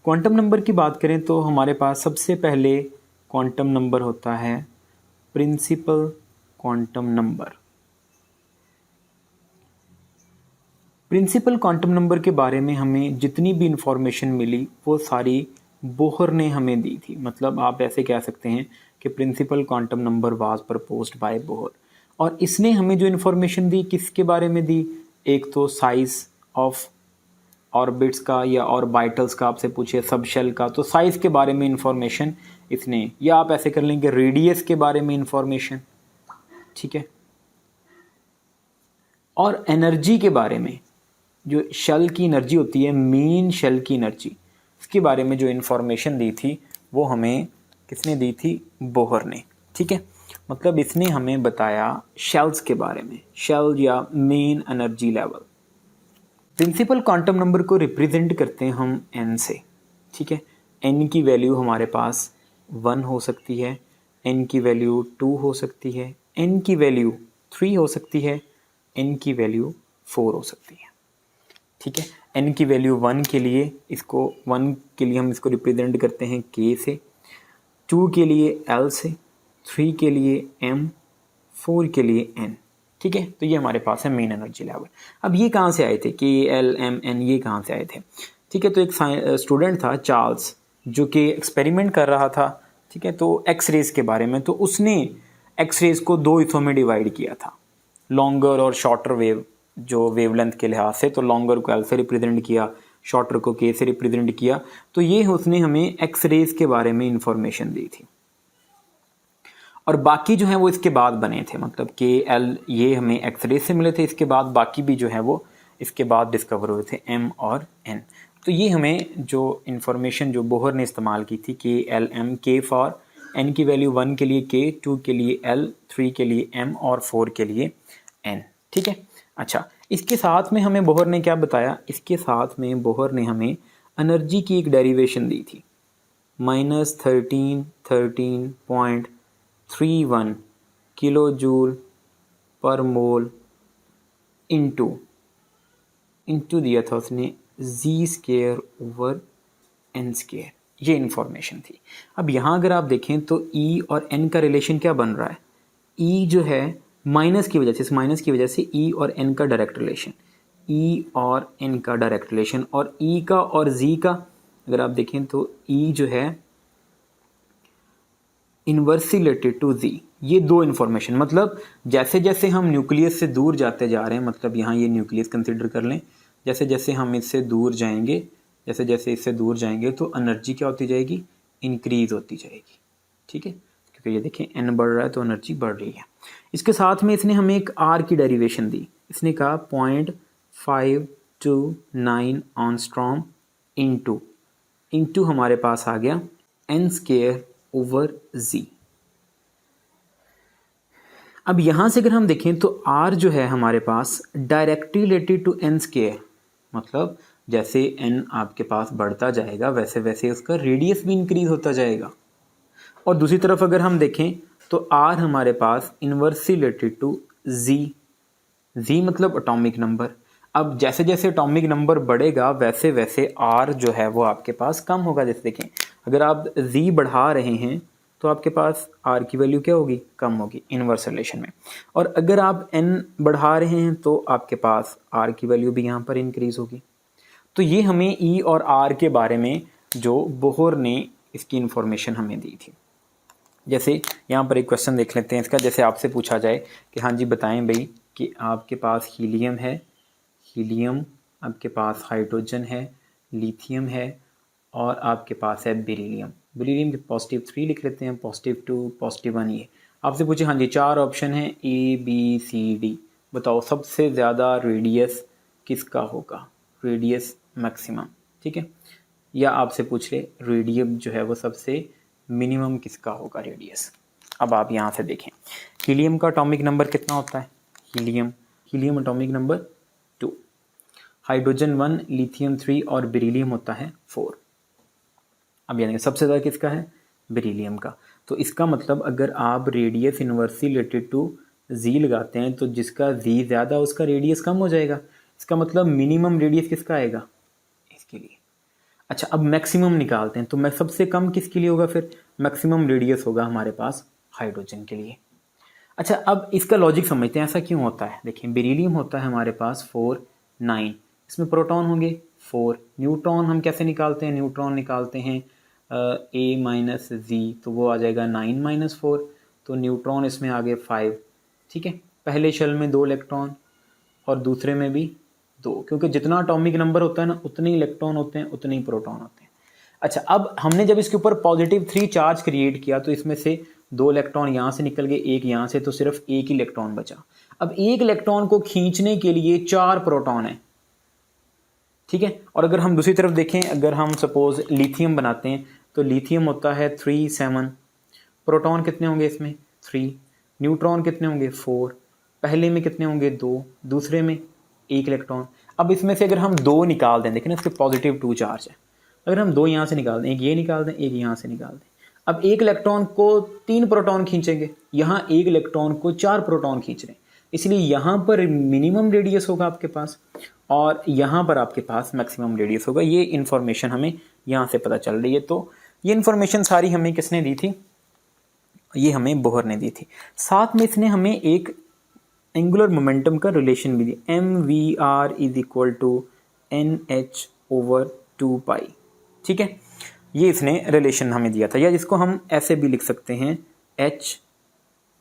Quantum number की बात करें तो हमारे पास सबसे पहले क्वांटम नंबर होता है principal quantum number. Principal quantum number के बारे में हमें जितनी भी इंफॉर्मेशन मिली वो सारी बोहर ने हमें दी थी। मतलब आप ऐसे कह सकते हैं कि principal quantum number was proposed by Bohr, और इसने हमें जो इन्फॉर्मेशन दी किसके बारे में दी, एक तो साइज ऑफ ऑर्बिट्स का या ऑर्बिटल्स का, आपसे पूछे सब शेल का तो साइज के बारे में इंफॉर्मेशन इसने, या आप ऐसे कर लेंगे रेडियस के बारे में इंफॉर्मेशन, ठीक है। और एनर्जी के बारे में, जो शेल की एनर्जी होती है, मेन शेल की एनर्जी, इसके बारे में जो इंफॉर्मेशन दी थी वो हमें किसने दी थी, बोहर ने, ठीक है। मतलब इसने हमें बताया शेल्स के बारे में, शेल या main energy level. Principal quantum number को रिप्रेजेंट करते हैं हम n से, ठीक है। n की वैल्यू हमारे पास 1 हो सकती है, n की वैल्यू 2 हो सकती है, n की वैल्यू 3 हो सकती है, n की वैल्यू 4 हो सकती है, ठीक है। n की वैल्यू 1 के लिए हम इसको रिप्रेजेंट करते हैं k से, 2 के लिए l से, 3 के लिए m, 4 के लिए n, ठीक है। तो ये हमारे पास है मेन एनर्जी लेवल। अब ये कहाँ से आए थे, के एल एम एन, ये कहाँ से आए थे, ठीक है। तो एक स्टूडेंट था चार्ल्स जो कि एक्सपेरिमेंट कर रहा था, ठीक है, तो एक्स रेज के बारे में। तो उसने एक्स रेज को दो हिस्सों में डिवाइड किया था, लॉन्गर और शॉर्टर वेव, जो वेवलेंथ के लिहाज से। तो लॉन्गर को एल से रिप्रेजेंट किया, शॉर्टर को के से रिप्रेजेंट किया। तो ये उसने हमें एक्स रेज के बारे में इंफॉर्मेशन दी थी, और बाकी जो है वो इसके बाद बने थे। मतलब के एल ये हमें एक्सरे से मिले थे, इसके बाद बाकी भी जो है वो इसके बाद डिस्कवर हुए थे, एम और एन। तो ये हमें जो इन्फॉर्मेशन जो बोहर ने इस्तेमाल की थी, के एल एम, के फॉर एन की वैल्यू 1 के लिए के, 2 के लिए एल, 3 के लिए एम और 4 के लिए एन, ठीक है। अच्छा, इसके साथ में हमें बोहर ने क्या बताया, इसके साथ में बोहर ने हमें एनर्जी की एक डेरिवेशन दी थी, -13.31 किलो जूल पर मोल इंटू दिया था उसने z²/n², ये इन्फॉर्मेशन थी। अब यहाँ अगर आप देखें तो E और N का रिलेशन क्या बन रहा है, E जो है माइनस की वजह से, इस माइनस की वजह से E और N का डायरेक्ट रिलेशन, E और N का डायरेक्ट रिलेशन, और E का और Z का अगर आप देखें तो E जो है इन्वर्सली रिलेटेड टू Z। ये दो इन्फॉर्मेशन, मतलब जैसे जैसे हम न्यूक्लियस से दूर जाते जा रहे हैं, मतलब यहाँ ये न्यूक्लियस कंसिडर कर लें, जैसे जैसे हम इससे दूर जाएंगे, जैसे जैसे इससे दूर जाएंगे तो एनर्जी क्या होती जाएगी, इंक्रीज होती जाएगी, ठीक है। क्योंकि ये देखें n बढ़ रहा है तो एनर्जी बढ़ रही है। इसके साथ में इसने हमें एक R की डेरिवेशन दी, इसने कहा 0.529 ऑनस्ट्रॉम इंटू हमारे पास आ गया n²/z। अब यहाँ से अगर हम देखें तो R जो है हमारे पास डायरेक्टली रिलेटेड टू n², मतलब जैसे n आपके पास बढ़ता जाएगा वैसे वैसे उसका रेडियस भी इंक्रीज होता जाएगा। और दूसरी तरफ अगर हम देखें तो R हमारे पास इन्वर्सली रिलेटेड टू Z मतलब एटॉमिक नंबर। अब जैसे जैसे एटॉमिक नंबर बढ़ेगा वैसे वैसे R जो है वो आपके पास कम होगा। जैसे देखें अगर आप Z बढ़ा रहे हैं तो आपके पास R की वैल्यू क्या होगी, कम होगी इनवर्स रिलेशन में। और अगर आप N बढ़ा रहे हैं तो आपके पास R की वैल्यू भी यहाँ पर इंक्रीज होगी। तो ये हमें E और R के बारे में जो बोहर ने इसकी इंफॉर्मेशन हमें दी थी। जैसे यहाँ पर एक क्वेश्चन देख लेते हैं इसका, जैसे आपसे पूछा जाए कि हाँ जी बताएं भाई कि आपके पास हीलियम है, आपके पास हाइड्रोजन है, लिथियम है, और आपके पास है बेरिलियम की +3 लिख लेते हैं, +2, +1। ये आपसे पूछे हाँ जी 4 ऑप्शन है ABCD, बताओ सबसे ज़्यादा रेडियस किसका होगा, रेडियस मैक्सिमम, ठीक है। या आपसे पूछ ले रेडियम जो है वो सबसे मिनिमम किसका होगा रेडियस। अब आप यहाँ से देखें हीलियम का एटॉमिक नंबर कितना होता है, helium atomic number 2, hydrogen 1, lithium 3 और बेरिलियम होता है 4। अब यानी सबसे ज़्यादा किसका है, बेरिलियम का। तो इसका मतलब अगर आप radius inversely related to Z लगाते हैं तो जिसका Z ज़्यादा उसका रेडियस कम हो जाएगा। इसका मतलब मिनिमम रेडियस किसका आएगा, इसके लिए। अच्छा, अब मैक्सिमम निकालते हैं, तो मैं सबसे कम किसके लिए होगा, फिर मैक्सिमम रेडियस होगा हमारे पास हाइड्रोजन के लिए। अच्छा, अब इसका लॉजिक समझते हैं, ऐसा क्यों होता है। देखिए, बेरिलियम होता है हमारे पास 4 9, इसमें प्रोटॉन होंगे 4, न्यूट्रॉन हम कैसे निकालते हैं, न्यूट्रॉन निकालते हैं A माइनस जी, तो वो आ जाएगा 9 माइनस 4, तो न्यूट्रॉन इसमें आ गए 5। ठीक है, पहले शेल में 2 इलेक्ट्रॉन और दूसरे में भी 2, क्योंकि जितना एटॉमिक नंबर होता है ना उतने इलेक्ट्रॉन होते हैं उतने ही प्रोटॉन होते हैं। अच्छा, अब हमने जब इसके ऊपर पॉजिटिव 3 चार्ज क्रिएट किया तो इसमें से 2 इलेक्ट्रॉन यहाँ से निकल गए, एक यहाँ से, तो सिर्फ एक इलेक्ट्रॉन बचा। अब एक इलेक्ट्रॉन को खींचने के लिए 4 प्रोटॉन है। ठीक है, और अगर हम दूसरी तरफ देखें, अगर हम सपोज लिथियम बनाते हैं तो लिथियम होता है 3 7, प्रोटॉन कितने होंगे इसमें 3, न्यूट्रॉन कितने होंगे 4, पहले में कितने होंगे 2, दूसरे में 1 इलेक्ट्रॉन। अब इसमें से अगर हम 2 निकाल दें, देखें ना इसके पॉजिटिव 2 चार्ज है, अगर हम 2 यहाँ से निकाल दें, एक ये निकाल दें, एक यहाँ से निकाल दें, अब एक इलेक्ट्रॉन को 3 प्रोटॉन खींचेंगे, यहाँ एक इलेक्ट्रॉन को 4 प्रोटॉन खींच रहे हैं, इसलिए यहाँ पर मिनिमम रेडियस होगा आपके पास और यहाँ पर आपके पास मैक्सिमम रेडियस होगा। ये इन्फॉर्मेशन हमें यहाँ से पता चल रही है। तो ये इन्फॉर्मेशन सारी हमें किसने दी थी, ये हमें बोहर ने दी थी। साथ में इसने हमें एक एंगुलर मोमेंटम का रिलेशन भी दिया, mvr is equal to NH/2π। ठीक है, ये इसने रिलेशन हमें दिया था, या जिसको हम ऐसे भी लिख सकते हैं H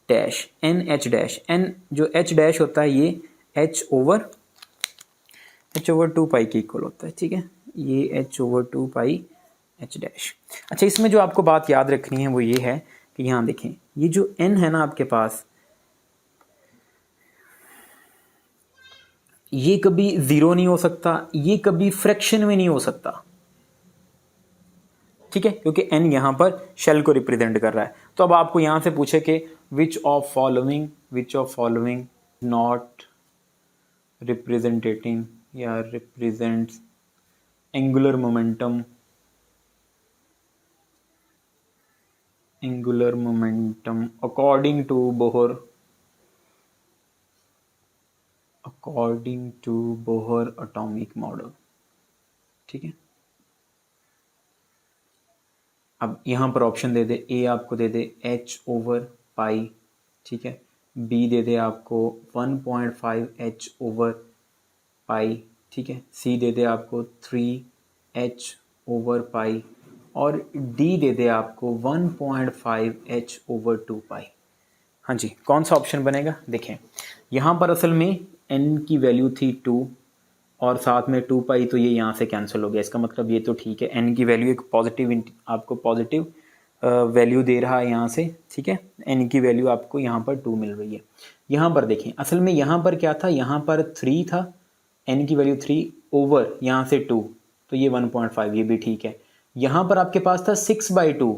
dash NH dash, N जो H डैश होता है ये H/2π के इक्वल होता है। ठीक है, ये H/2π H डैश। अच्छा, इसमें जो आपको बात याद रखनी है वो ये है कि यहाँ देखें, ये जो N है ना आपके पास, ये कभी 0 नहीं हो सकता, ये कभी फ्रैक्शन में नहीं हो सकता। ठीक है, क्योंकि N यहाँ पर शेल को रिप्रेजेंट कर रहा है। तो अब आपको यहाँ से पूछे कि which of following not representing या represents angular momentum according to Bohr atomic model. ठीक है, अब यहाँ पर ऑप्शन दे दे, ए आपको दे दे H/π, ठीक है, बी दे दे आपको 1.5 H/π, ठीक है, सी दे दे आपको 3 H/π और डी दे दे आपको 1.5 H/2π। हाँ जी, कौन सा ऑप्शन बनेगा। देखें, यहाँ पर असल में n की वैल्यू थी 2 और साथ में 2π, तो ये यहाँ से कैंसिल हो गया। इसका मतलब ये तो ठीक है, n की वैल्यू एक पॉजिटिव, आपको पॉजिटिव वैल्यू दे रहा है यहाँ से। ठीक है, n की वैल्यू आपको यहाँ पर 2 मिल रही है। यहाँ पर देखें, असल में यहाँ पर क्या था, यहाँ पर 3 था, n की वैल्यू 3 ओवर यहाँ से 2, तो ये 1.5, ये भी ठीक है। यहाँ पर आपके पास था 6/2,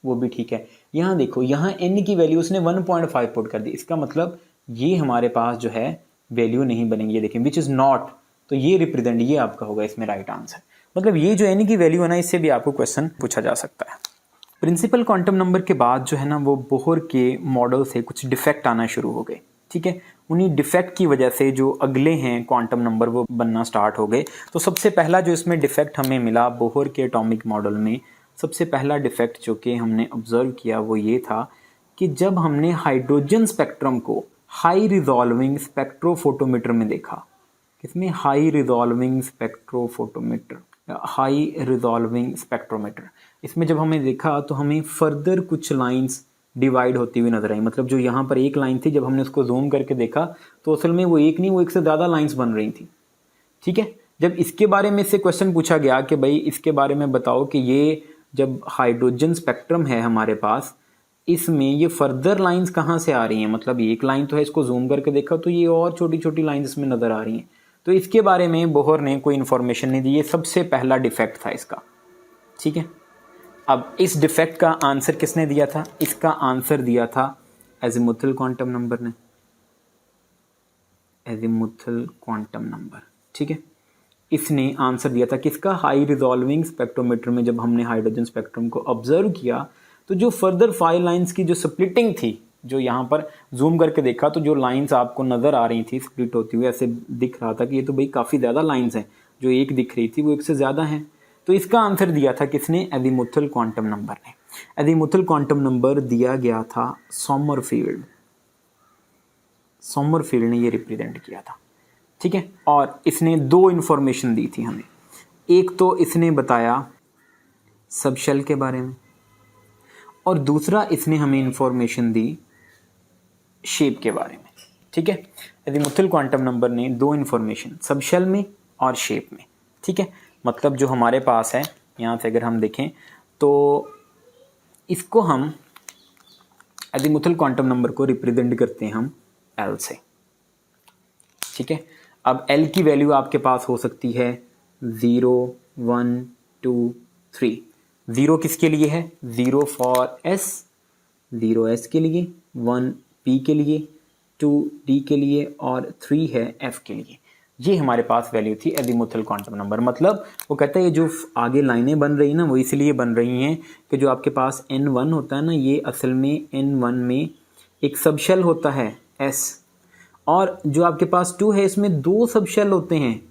वो भी ठीक है। यहाँ देखो, यहाँ n की वैल्यू उसने 1.5 पुट कर दी, इसका मतलब ये हमारे पास जो है वैल्यू नहीं बनेगी। ये देखें, विच इज़ नॉट, तो ये रिप्रेजेंट, ये आपका होगा इसमें राइट आंसर। मतलब ये जो n की वैल्यू है ना, इससे भी आपको क्वेश्चन पूछा जा सकता है। प्रिंसिपल क्वांटम नंबर के बाद जो है ना, वो बोहर के मॉडल से कुछ डिफेक्ट आना शुरू हो गए। ठीक है, उन्हीं डिफेक्ट की वजह से जो अगले हैं क्वांटम नंबर वो बनना स्टार्ट हो गए। तो सबसे पहला जो इसमें डिफेक्ट हमें मिला बोहर के एटॉमिक मॉडल में, सबसे पहला डिफेक्ट जो कि हमने ऑब्जर्व किया वो ये था कि जब हमने हाइड्रोजन स्पेक्ट्रम को हाई रिजॉल्विंग स्पेक्ट्रोफोटोमीटर में देखा, किसमें, हाई रिजॉल्विंग स्पेक्ट्रोमीटर, इसमें जब हमें देखा तो हमें फर्दर कुछ लाइंस डिवाइड होती हुई नजर आई। मतलब जो यहाँ पर एक लाइन थी, जब हमने उसको जूम करके देखा तो असल में वो एक नहीं, वो एक से ज़्यादा लाइंस बन रही थी। ठीक है, जब इसके बारे में से क्वेश्चन पूछा गया कि भाई इसके बारे में बताओ कि ये जब हाइड्रोजन स्पेक्ट्रम है हमारे पास, इसमें ये फर्दर लाइंस कहाँ से आ रही हैं, मतलब एक लाइन तो है, इसको जूम करके देखा तो ये और छोटी छोटी लाइंस इसमें नज़र आ रही हैं। तो इसके बारे में बोहर ने कोई इन्फॉर्मेशन नहीं दी, ये सबसे पहला डिफेक्ट था इसका। ठीक है, अब इस डिफेक्ट का आंसर किसने दिया था, इसका आंसर दिया था एजिमुथल क्वांटम नंबर ने, एजिमुथल क्वांटम नंबर। ठीक है, इसने आंसर दिया था किसका, हाई रिजॉल्विंग स्पेक्ट्रोमीटर में। जब हमने हाइड्रोजन स्पेक्ट्रम को ऑब्जर्व किया तो जो फर्दर 5 लाइंस की जो स्प्लिटिंग थी, जो यहाँ पर जूम करके देखा तो जो लाइंस आपको नज़र आ रही थी स्प्लिट होती हुई, ऐसे दिख रहा था कि ये तो भाई काफ़ी ज़्यादा लाइंस हैं, जो एक दिख रही थी वो एक से ज़्यादा हैं। तो इसका आंसर दिया था किसने? एजीमुथल क्वांटम नंबर ने। एजीमुथल क्वांटम नंबर दिया गया था सोमरफील्ड। सोमरफील्ड ने ये रिप्रेजेंट किया था, ठीक है। और इसने दो इन्फॉर्मेशन दी थी हमें। एक तो इसने बताया सबशेल के बारे में, और दूसरा इसने हमें इंफॉर्मेशन दी शेप के बारे में, ठीक है। एजीमुथल क्वांटम नंबर ने दो इन्फॉर्मेशन, सबशेल में और शेप में, ठीक है। मतलब जो हमारे पास है यहाँ से अगर हम देखें तो इसको हम एजीमुथल क्वांटम नंबर को रिप्रेजेंट करते हैं हम एल से, ठीक है। अब एल की वैल्यू आपके पास हो सकती है 0, 1, 2, 3। 0 किसके लिए है? 0 फॉर एस, 0 एस के लिए, 1 पी के लिए, 2 डी के लिए और 3 है एफ के लिए। ये हमारे पास वैल्यू थी एजीमुथल क्वांटम नंबर। मतलब वो कहता है ये जो आगे लाइनें बन रही ना वो इसलिए बन रही हैं कि जो आपके पास N1 होता है ना, ये असल में N1 में एक सबशेल होता है S, और जो आपके पास 2 है इसमें दो सबशेल होते हैं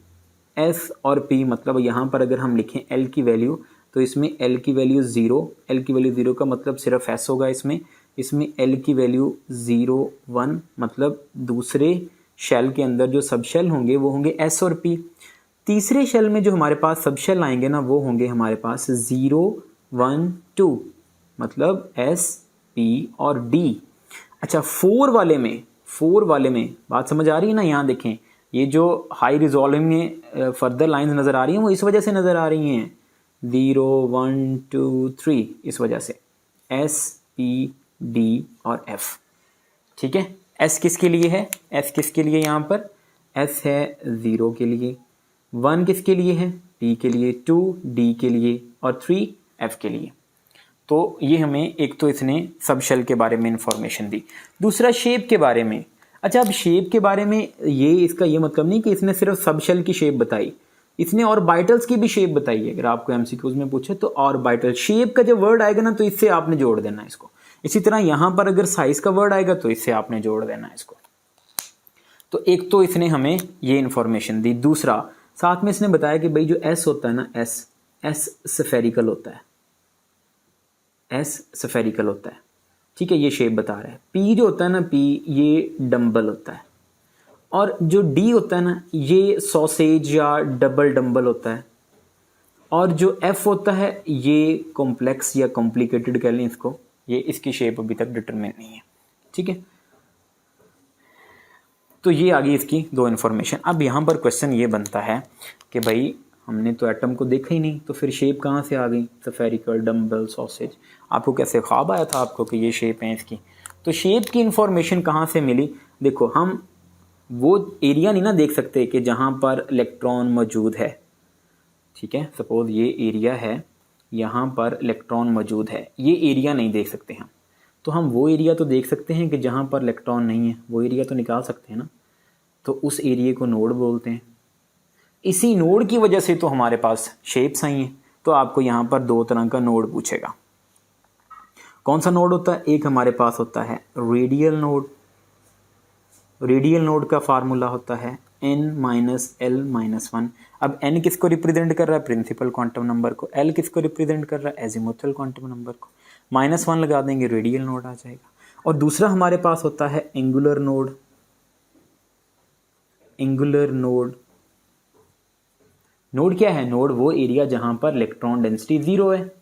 S और P। मतलब यहाँ पर अगर हम लिखें L की वैल्यू तो इसमें L की वैल्यू 0, L की वैल्यू 0 का मतलब सिर्फ S होगा इसमें L की वैल्यू 0, 1, मतलब दूसरे शेल के अंदर जो सब शेल होंगे वो होंगे S और P। तीसरे शेल में जो हमारे पास सब शेल आएंगे ना वो होंगे हमारे पास 0, 1, 2, मतलब S, P और D। अच्छा, 4 वाले में बात समझ आ रही है ना? यहाँ देखें ये जो हाई रिजॉल्विंग में फर्दर लाइंस नज़र आ रही हैं वो इस वजह से नज़र आ रही हैं, 0, 1, 2, 3, इस वजह से S, P, D और F, ठीक है। S किसके लिए है? S किसके लिए? यहाँ पर S है 0 के लिए, 1 किसके लिए है? P के लिए, 2 D के लिए और 3 F के लिए। तो ये हमें एक तो इसने सब शेल के बारे में इंफॉर्मेशन दी, दूसरा शेप के बारे में। अच्छा, अब शेप के बारे में ये इसका ये मतलब नहीं कि इसने सिर्फ सब शेल की शेप बताई, इसने ऑर्बिटल्स की भी शेप बताई है। अगर आपको एमसीक्यूज में पूछे तो ऑर्बिटल शेप का जब वर्ड आएगा ना तो इससे आपने जोड़ देना इसको। इसी तरह यहां पर अगर साइज का वर्ड आएगा तो इससे आपने जोड़ देना इसको। तो एक तो इसने हमें ये इंफॉर्मेशन दी, दूसरा साथ में इसने बताया कि भाई जो एस होता है ना, एस स्फेरिकल होता है, एस स्फेरिकल होता है, ठीक है, ये शेप बता रहा है। पी जो होता है ना, पी ये डम्बल होता है, और जो डी होता है ना ये सॉसेज या डबल डम्बल होता है, और जो एफ होता है ये कॉम्प्लेक्स या कॉम्प्लिकेटेड कह लें इसको, ये इसकी शेप अभी तक डिटरमिन नहीं है, ठीक है। तो ये आ गई इसकी दो इन्फॉर्मेशन। अब यहाँ पर क्वेश्चन ये बनता है कि भाई हमने तो एटम को देखा ही नहीं, तो फिर शेप कहाँ से आ गई? Spherical, dumbbell, sausage. आपको कैसे ख्वाब आया था आपको कि ये शेप है इसकी? तो शेप की इन्फॉर्मेशन कहाँ से मिली? देखो, हम वो एरिया नहीं ना देख सकते कि जहाँ पर इलेक्ट्रॉन मौजूद है, ठीक है। सपोज ये एरिया है, यहाँ पर इलेक्ट्रॉन मौजूद है, ये एरिया नहीं देख सकते हम। तो हम वो एरिया तो देख सकते हैं कि जहाँ पर इलेक्ट्रॉन नहीं है, वो एरिया तो निकाल सकते हैं ना। तो उस एरिया को नोड बोलते हैं। इसी नोड की वजह से तो हमारे पास शेप्स आई हैं। तो आपको यहाँ पर दो तरह का नोड पूछेगा। कौन सा नोड होता है? एक हमारे पास होता है रेडियल नोड। रेडियल नोड का फार्मूला होता है n-l-1। अब n किसको रिप्रेजेंट कर रहा है? प्रिंसिपल क्वांटम नंबर को। l किसको रिप्रेजेंट कर रहा है? एजीमुथल क्वांटम नंबर को। -1 लगा देंगे, रेडियल नोड आ जाएगा। और दूसरा हमारे पास होता है angular node. Angular node, node क्या है? नोड वो एरिया जहां पर इलेक्ट्रॉन डेंसिटी 0 है।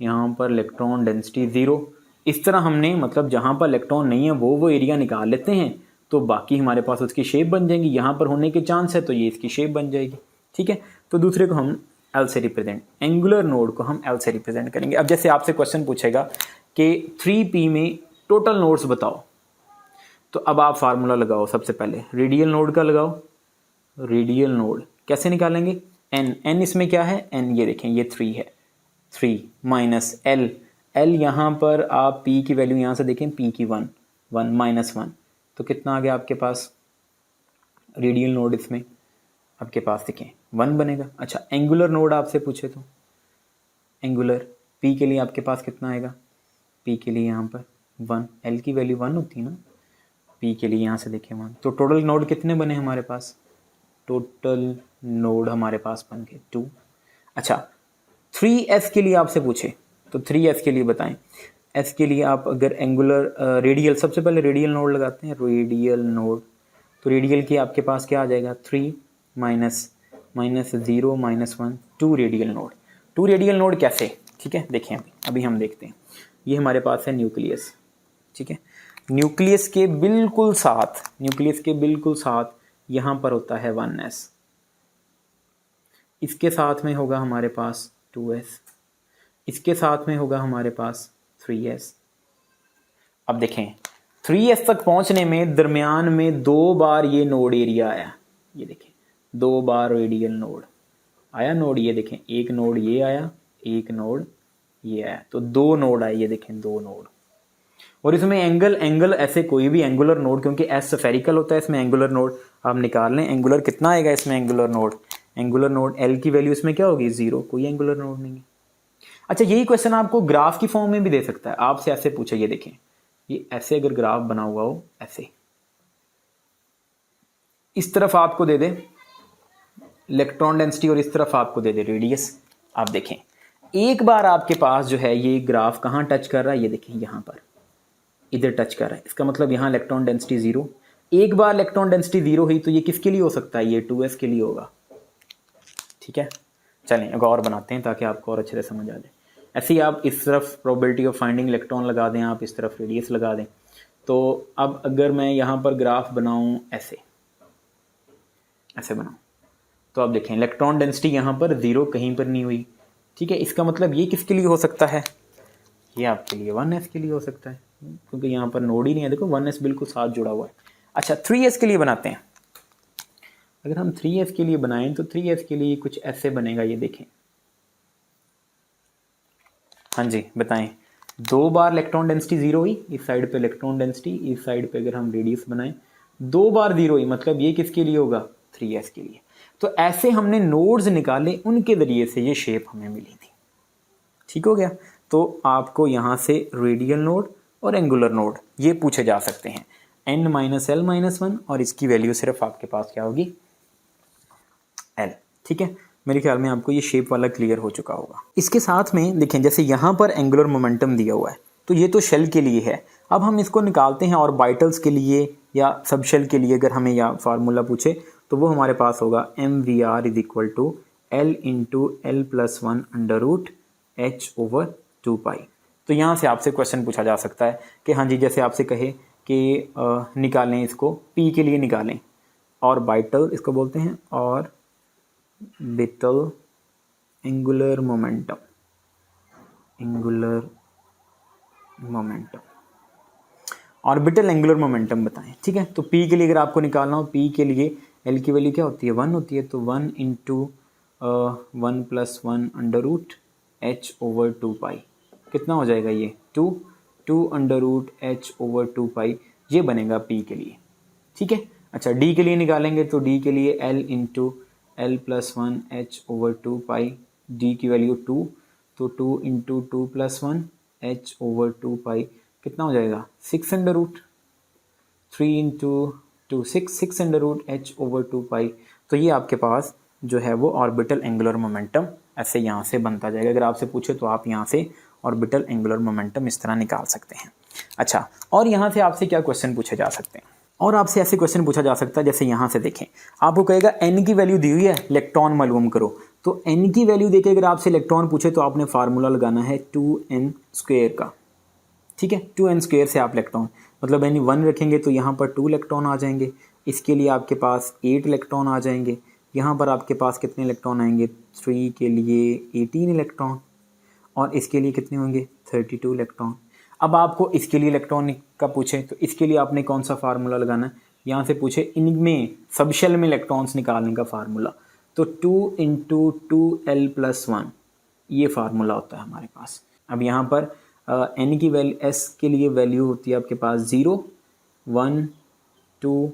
यहां पर इलेक्ट्रॉन डेंसिटी 0, इस तरह हमने मतलब जहां पर इलेक्ट्रॉन नहीं है वो एरिया निकाल लेते हैं, तो बाकी हमारे पास उसकी शेप बन जाएंगी। यहां पर होने के चांस है तो ये इसकी शेप बन जाएगी, ठीक है। तो दूसरे को हम एल से रिप्रेजेंट, एंगुलर नोड को हम एल से रिप्रेजेंट करेंगे। अब जैसे आपसे क्वेश्चन पूछेगा कि 3p में टोटल नोड्स बताओ, तो अब आप फार्मूला लगाओ। सबसे पहले रेडियल नोड का लगाओ। रेडियल नोड कैसे निकालेंगे? n इसमें क्या है? n ये देखें, ये 3 है, 3 माइनस l, यहाँ पर आप p की वैल्यू यहाँ से देखें, p की 1 -1, तो कितना आ गया आपके पास? रेडियल नोड इसमें आपके पास देखें 1 बनेगा। अच्छा, एंगुलर नोड आपसे पूछे तो एंगुलर p के लिए आपके पास कितना आएगा? p के लिए यहाँ पर 1, l की वैल्यू 1 होती है ना, p के लिए यहाँ से देखें 1, तो टोटल नोड कितने बने हमारे पास? टोटल नोड हमारे पास बन गए 2। अच्छा, 3s के लिए आपसे पूछे तो 3s के लिए बताएं। s के लिए आप अगर एंगुलर रेडियल, सबसे पहले रेडियल नोड लगाते हैं, रेडियल नोड, तो रेडियल की आपके पास क्या आ जाएगा 3 minus 0 -1 2 radial node. 2 radial node कैसे, ठीक है देखें अभी हम देखते हैं। ये हमारे पास है न्यूक्लियस, ठीक है। न्यूक्लियस के बिल्कुल साथ यहाँ पर होता है 1s, इसके साथ में होगा हमारे पास 2s, इसके साथ में होगा हमारे पास 3s। अब देखें 3s तक पहुंचने में दरमियान में 2 बार ये नोड एरिया आया, ये देखें 2 बार रेडियल नोड आया नोड, ये देखें एक नोड ये आया, एक नोड ये आया, तो 2 नोड आए, ये देखें 2 नोड। और इसमें एंगल ऐसे कोई भी एंगुलर नोड, क्योंकि एस स्फेरिकल होता है, इसमें एंगुलर नोड आप निकाल लें, एंगुलर कितना आएगा इसमें एंगुलर नोड एल की वैल्यू इसमें क्या होगी 0, कोई एंगुलर नोड नहीं है। अच्छा यही क्वेश्चन आपको ग्राफ की फॉर्म में भी दे सकता है, आपसे ऐसे पूछे, ये देखें ये ऐसे अगर ग्राफ बना हुआ हो ऐसे, इस तरफ आपको दे दे इलेक्ट्रॉन डेंसिटी और इस तरफ आपको दे दे रेडियस। आप देखें एक बार आपके पास जो है ये ग्राफ कहाँ टच कर रहा है, ये देखें यहाँ पर इधर टच कर रहा है, इसका मतलब यहाँ इलेक्ट्रॉन डेंसिटी 0। एक बार इलेक्ट्रॉन डेंसिटी 0 हुई तो ये किसके लिए हो सकता है, ये 2s के लिए होगा, ठीक है। चलें एक और बनाते हैं ताकि आपको और अच्छे से समझ आ जाए। ऐसे ही आप इस तरफ प्रोबेबिलिटी ऑफ फाइंडिंग इलेक्ट्रॉन लगा दें, आप इस तरफ रेडियस लगा दें। तो अब अगर मैं यहाँ पर ग्राफ बनाऊँ ऐसे बनाऊँ, तो आप देखें इलेक्ट्रॉन डेंसिटी यहाँ पर 0 कहीं पर नहीं हुई, ठीक है। इसका मतलब ये किसके लिए हो सकता है, ये आपके लिए 1s के लिए हो सकता है, क्योंकि यहाँ पर नोड ही नहीं है, देखो 1s बिल्कुल साथ जुड़ा हुआ है। अच्छा 3s के लिए बनाते हैं। अगर हम 3s के लिए बनाएं तो 3s के लिए कुछ ऐसे बनेगा, ये देखें। हाँ जी बताएं, 2 बार इलेक्ट्रॉन डेंसिटी 0 हुई, इस साइड पे इलेक्ट्रॉन डेंसिटी, इस साइड पे अगर हम रेडियस बनाएं 2 बार 0 हुई, मतलब ये किसके लिए होगा 3s के लिए। तो ऐसे हमने नोड्स निकाले, उनके जरिए से ये शेप हमें मिली थी, ठीक हो गया। तो आपको यहाँ से रेडियल नोड और एंगुलर नोड ये पूछे जा सकते हैं, n-l-1, और इसकी वैल्यू सिर्फ आपके पास क्या होगी l, ठीक है। मेरे ख्याल में आपको ये शेप वाला क्लियर हो चुका होगा। इसके साथ में देखें जैसे यहाँ पर एंगुलर मोमेंटम दिया हुआ है, तो ये तो शेल के लिए है। अब हम इसको निकालते हैं ऑर्बिटल्स के लिए या सब शेल के लिए, अगर हमें यह फार्मूला पूछे तो वो हमारे पास होगा mvr = l × l+1/h/2π। तो यहाँ से आपसे क्वेश्चन पूछा जा सकता है कि हाँ जी, जैसे आपसे कहे कि निकालें इसको p के लिए निकालें, ऑर्बिटल इसको बोलते हैं, orbital angular momentum, orbital angular momentum बताएं, ठीक है। तो p के लिए अगर आपको निकालना हो, p के लिए l की वैल्यू क्या होती है 1 होती है, तो 1 × 1+1/h/2π कितना हो जाएगा ये 2 √h/2π, ये बनेगा p के लिए, ठीक है। अच्छा d के लिए निकालेंगे तो d के लिए l × l+1h/2π, d की वैल्यू 2, तो 2 × 2+1h/2π कितना हो जाएगा 6√3 × 2 6/h/2π। तो ये आपके पास जो है वो ऑर्बिटल एंगुलर मोमेंटम ऐसे यहाँ से बनता जाएगा। अगर आपसे पूछे तो आप यहाँ से ऑर्बिटल एंगुलर मोमेंटम इस तरह निकाल सकते हैं। अच्छा, और यहाँ से आपसे क्या क्वेश्चन पूछे जा सकते हैं, और आपसे ऐसे क्वेश्चन पूछा जा सकता है जैसे यहाँ से देखें, आपको कहेगा n की वैल्यू दी हुई है, इलेक्ट्रॉन मालूम करो। तो n की वैल्यू देके अगर आपसे इलेक्ट्रॉन पूछे तो आपने फार्मूला लगाना है 2n² का, ठीक है। 2n² से आप इलेक्ट्रॉन, मतलब यानी 1 रखेंगे तो यहाँ पर 2 इलेक्ट्रॉन आ जाएंगे, इसके लिए आपके पास 8 इलेक्ट्रॉन आ जाएंगे, यहाँ पर आपके पास कितने इलेक्ट्रॉन आएंगे 3 के लिए 18 इलेक्ट्रॉन, और इसके लिए कितने होंगे 32 इलेक्ट्रॉन। अब आपको इसके लिए इलेक्ट्रॉन का पूछे तो इसके लिए आपने कौन सा फार्मूला लगाना है, यहाँ से पूछे इनमें सब शेल में इलेक्ट्रॉन्स निकालने का फार्मूला, तो 2 × 2l+1 ये फार्मूला होता है हमारे पास। अब यहाँ पर n की वैल्यू, s के लिए वैल्यू होती है आपके पास 0 1 2,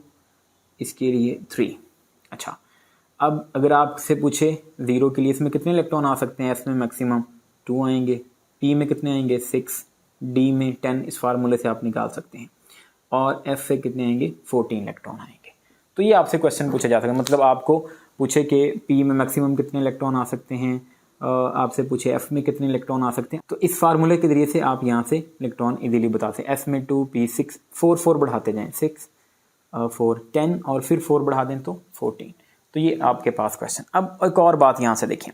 इसके लिए 3। अच्छा, अब अगर आपसे पूछे 0 के लिए इसमें कितने इलेक्ट्रॉन आ सकते हैं, s में मैक्सिमम 2 आएंगे, p में कितने आएंगे 6, d में 10, इस फार्मूले से आप निकाल सकते हैं, और f से कितने आएंगे 14 इलेक्ट्रॉन आएंगे। तो ये आपसे क्वेश्चन पूछा जा सकता है, मतलब आपको पूछे कि p में मैक्सिमम कितने इलेक्ट्रॉन आ सकते हैं, आपसे पूछे एफ में कितने इलेक्ट्रॉन आ सकते हैं, तो इस फार्मूले के जरिए से आप यहाँ से इलेक्ट्रॉन इजीली बता सकते हैं। एस में 2p6, 4 बढ़ाते जाएं, 6 4 10 और फिर 4 बढ़ा दें तो 14। तो ये आपके पास क्वेश्चन। अब एक और बात यहाँ से देखें,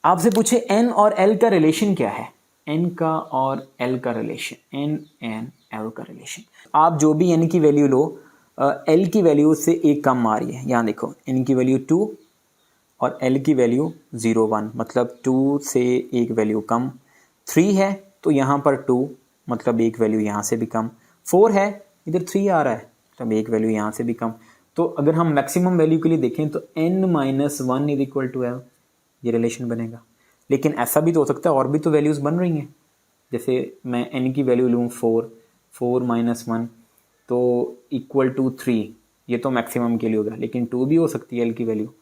आपसे पूछे n और l का रिलेशन क्या है, n का और l का रिलेशन, n एंड l का रिलेशन। आप जो भी n की वैल्यू लो, l की वैल्यू से एक कम आ रही है। यहाँ देखो n की वैल्यू 2 और l की वैल्यू 0 1, मतलब 2 से एक वैल्यू कम। 3 है तो यहाँ पर 2, मतलब एक वैल्यू यहाँ से भी कम। 4 है, इधर 3 आ रहा है, मतलब एक वैल्यू यहाँ से भी कम। तो अगर हम मैक्सिमम वैल्यू के लिए देखें तो n minus 1 is equal to l, ये रिलेशन बनेगा। लेकिन ऐसा भी तो हो सकता है और भी तो वैल्यूज़ बन रही हैं। जैसे मैं n की वैल्यू लूँ 4 माइनस 1 तो इक्वल टू 3, ये तो मैक्सिमम के लिए होगा। लेकिन 2 भी हो सकती है, l की वैल्यू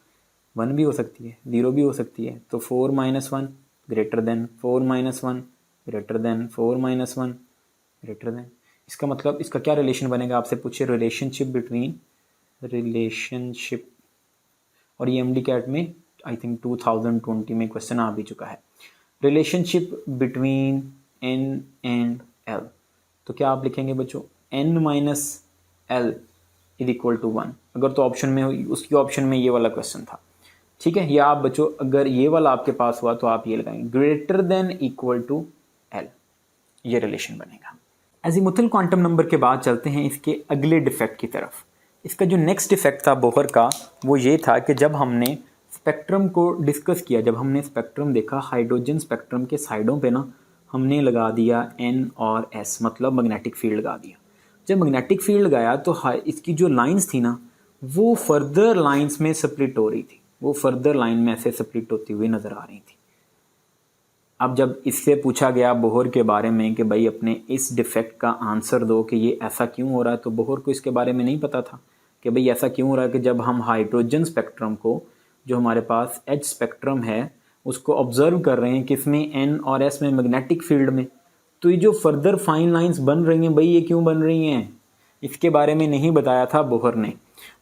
1 भी हो सकती है, 0 भी हो सकती है। तो 4 minus 1 greater than 4 minus 1 greater than 4 minus 1 greater than. इसका मतलब इसका क्या रिलेशन बनेगा, आपसे पूछे रिलेशनशिप बिटवीन, रिलेशनशिप, और ये एमडी कैट में आई थिंक 2020 में क्वेश्चन आ भी चुका है, relationship between n and l। तो क्या आप लिखेंगे बच्चों, n minus l is equal to 1। अगर तो ऑप्शन में, उसकी ऑप्शन में ये वाला क्वेश्चन था, ठीक है। या आप बच्चों अगर ये वाला आपके पास हुआ तो आप ये लगाएंगे greater than equal to l, ये रिलेशन बनेगा। एजीमुथल क्वांटम नंबर के बाद चलते हैं इसके अगले डिफेक्ट की तरफ। इसका जो नेक्स्ट डिफेक्ट था बोहर का, वो ये था कि जब हमने स्पेक्ट्रम को डिस्कस किया, जब हमने स्पेक्ट्रम देखा, हाइड्रोजन स्पेक्ट्रम के साइडों पे ना हमने लगा दिया n और s, मतलब मैग्नेटिक फील्ड लगा दिया। जब मैग्नेटिक फील्ड लगाया तो इसकी जो लाइंस थी ना, वो फर्दर लाइंस में स्प्लिट हो रही थी, वो फर्दर लाइन में ऐसे स्प्लिट होती हुई नज़र आ रही थी। अब जब इससे पूछा गया बोहर के बारे में कि भाई अपने इस डिफेक्ट का आंसर दो कि ये ऐसा क्यों हो रहा है, तो बोहर को इसके बारे में नहीं पता था कि भाई ऐसा क्यों हो रहा है कि जब हम हाइड्रोजन स्पेक्ट्रम को, जो हमारे पास H स्पेक्ट्रम है, उसको ऑब्जर्व कर रहे हैं किसमें, N और S में, मैग्नेटिक फील्ड में, तो ये जो फर्दर फाइन लाइंस बन रही हैं भाई, ये क्यों बन रही हैं, इसके बारे में नहीं बताया था बोहर ने।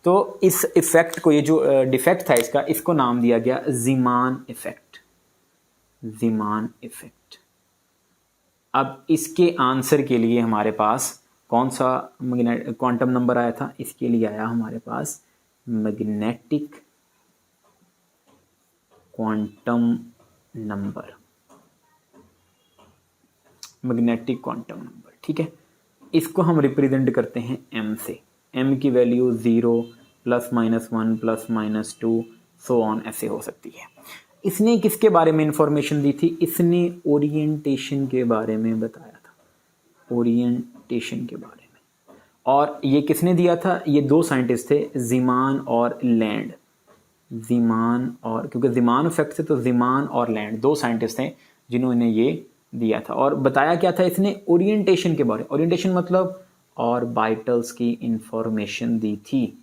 तो इस इफेक्ट को, ये जो डिफेक्ट था इसका, इसको नाम दिया गया ज़ीमान इफेक्ट, ज़ीमान इफेक्ट। अब इसके आंसर के लिए हमारे पास कौन सा क्वांटम नंबर आया था, इसके लिए आया हमारे पास magnetic quantum number, magnetic quantum number, ठीक है। इसको हम रिप्रेजेंट करते हैं m से। m की value 0 plus minus 1 plus minus 2 so on ऐसे हो सकती है। इसने किसके बारे में इंफॉर्मेशन दी थी, इसने ओरिएंटेशन के बारे में बताया था, ओरिएंटेशन के बारे में। और ये किसने दिया था, ये दो साइंटिस्ट थे, ज़ीमान और लैंड, ज़ीमान और, क्योंकि ज़ीमान इफेक्ट से तो ज़ीमान और लैंड दो साइंटिस्ट थे जिन्होंने ये दिया था। और बताया क्या था इसने, ओरिएंटेशन के बारे में। ओरिएंटेशन मतलब ऑर्बिटल्स की इंफॉर्मेशन दी थी।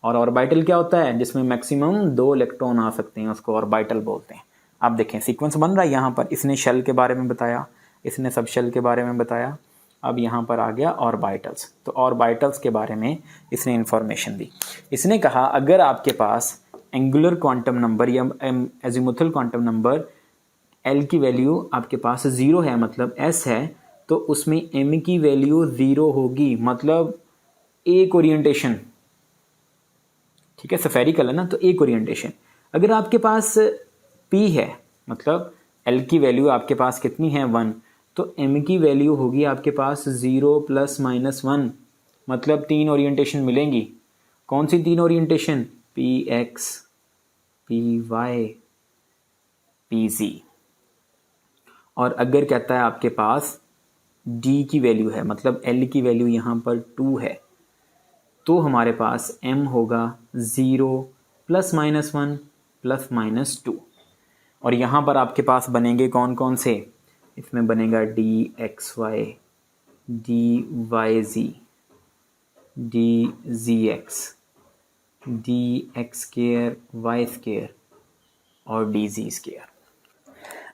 और ऑर्बिटल क्या होता है, जिसमें मैक्सिमम 2 इलेक्ट्रॉन आ सकते हैं, उसको ऑर्बिटल बोलते हैं। आप देखें सीक्वेंस बन रहा है यहाँ पर, इसने शेल के बारे में बताया, इसने सब शेल के बारे में बताया, अब यहाँ पर आ गया ऑर्बिटल्स। तो ऑर्बिटल्स के बारे में इसने इंफॉर्मेशन दी। इसने कहा अगर आपके पास एंगुलर क्वांटम नंबर या एजीमुथल क्वांटम नंबर L की वैल्यू आपके पास 0 है, मतलब S है, तो उसमें M की वैल्यू 0 होगी, मतलब एक ओरिएंटेशन, ठीक है, स्फेरिकल है ना, तो एक ओरिएंटेशन। अगर आपके पास P है, मतलब L की वैल्यू आपके पास कितनी है 1, तो M की वैल्यू होगी आपके पास 0 प्लस माइनस 1, मतलब 3 ओरिएंटेशन मिलेंगी। कौन सी 3 ओरिएंटेशन, PX, PY, PZ। और अगर कहता है आपके पास D की वैल्यू है, मतलब L की वैल्यू यहाँ पर 2 है, तो हमारे पास M होगा 0 प्लस माइनस 1 प्लस माइनस 2। और यहाँ पर आपके पास बनेंगे कौन कौन से, इसमें बनेगा DXY, DYZ, DZX, DX² Y² और DZ²।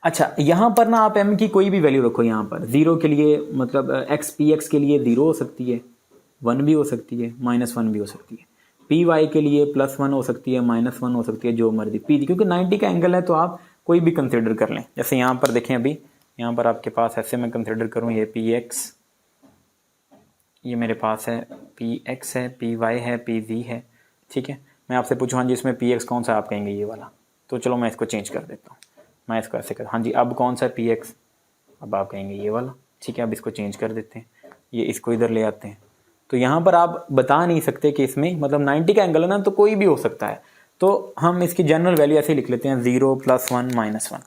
अच्छा, यहाँ पर ना आप m की कोई भी वैल्यू रखो, यहाँ पर 0 के लिए मतलब PX के लिए 0 हो सकती है, 1 भी हो सकती है, -1 भी हो सकती है। PY के लिए +1 हो सकती है, -1 हो सकती है, जो मर्जी। P क्योंकि 90 का एंगल है तो आप कोई भी कंसिडर कर लें। जैसे यहाँ पर देखें, अभी यहाँ पर आपके पास ऐसे मैं कंसिडर करूँ, ये पी एक्स, ये मेरे पास है पी एक्स है, पी वाई है, पी जी है, ठीक है। मैं आपसे पूछूँ हाँ जी इसमें पी एक्स कौन सा, आप कहेंगे ये वाला, तो चलो मैं इसको चेंज कर देता हूँ, मैं इसको ऐसे कर, हाँ जी अब कौन सा है पी एक्स, अब आप कहेंगे ये वाला, ठीक है। अब इसको चेंज कर देते हैं, ये इसको इधर ले आते हैं। तो यहाँ पर आप बता नहीं सकते कि इसमें मतलब 90 का एंगल है ना, तो कोई भी हो सकता है। तो हम इसकी जनरल वैल्यू ऐसे लिख लेते हैं 0 + 1 - 1।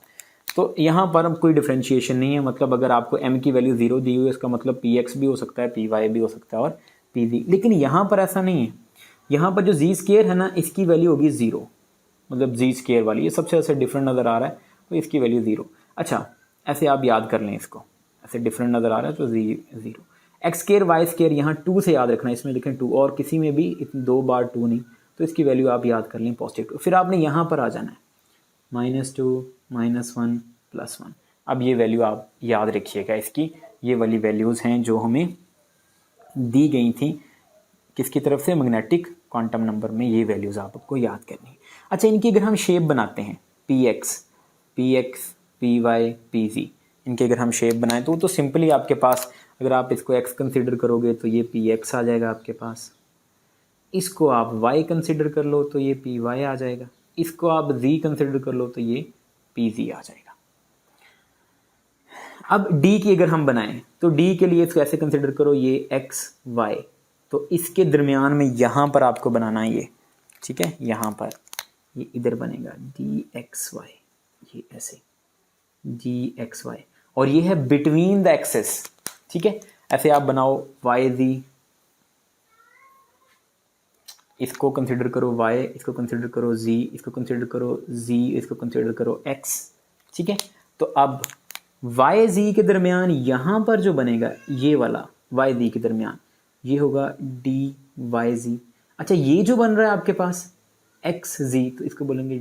तो यहाँ पर कोई डिफ्रेंशिएशन नहीं है, मतलब अगर आपको m की वैल्यू 0 दी हुई है, इसका मतलब px भी हो सकता है, py भी हो सकता है और pz। लेकिन यहाँ पर ऐसा नहीं है, यहाँ पर जो z² है ना, इसकी वैल्यू होगी 0, मतलब z² वाली, ये सबसे ऐसे डिफरेंट नज़र आ रहा है तो इसकी वैल्यू 0। अच्छा ऐसे आप याद कर लें इसको, ऐसे डिफरेंट नज़र आ रहा है तो 0। x² y² यहाँ 2 से याद रखना, इसमें लिखें 2, और किसी में भी 2 बार 2 नहीं, तो इसकी वैल्यू आप याद कर लें पॉजिटिव। फिर आपने यहाँ पर आ जाना है -2 -1 +1। अब ये वैल्यू आप याद रखिएगा इसकी, ये वाली वैल्यूज़ हैं जो हमें दी गई थी किसकी तरफ से, मैग्नेटिक क्वांटम नंबर में, ये वैल्यूज़ आपको याद करनी है। अच्छा इनकी अगर हम शेप बनाते हैं px, py, pz, इनके अगर हम शेप बनाएं तो सिंपली आपके पास, अगर आप इसको x कंसिडर करोगे तो ये px आ जाएगा आपके पास, इसको आप y कंसिडर कर लो तो ये py आ जाएगा, इसको आप z कंसिडर कर लो तो ये pz आ जाएगा। अब d की अगर हम बनाएं तो d के लिए इसको ऐसे कंसिडर करो, ये x y, तो इसके दरमियान में यहाँ पर आपको बनाना है ये, ठीक है, यहाँ पर ये इधर बनेगा dxy, ये ऐसे dxy, और ये है बिटवीन द एक्सेस, ठीक है। ऐसे आप बनाओ yz, इसको कंसिडर करो y, इसको कंसिडर करो z, इसको कंसिडर करो z, इसको कंसिडर करो x, ठीक है। तो अब yz के दरमियान यहाँ पर जो बनेगा ये वाला yz के दरमियान, ये होगा dyz। अच्छा ये जो बन रहा है आपके पास xz, तो इसको बोलेंगे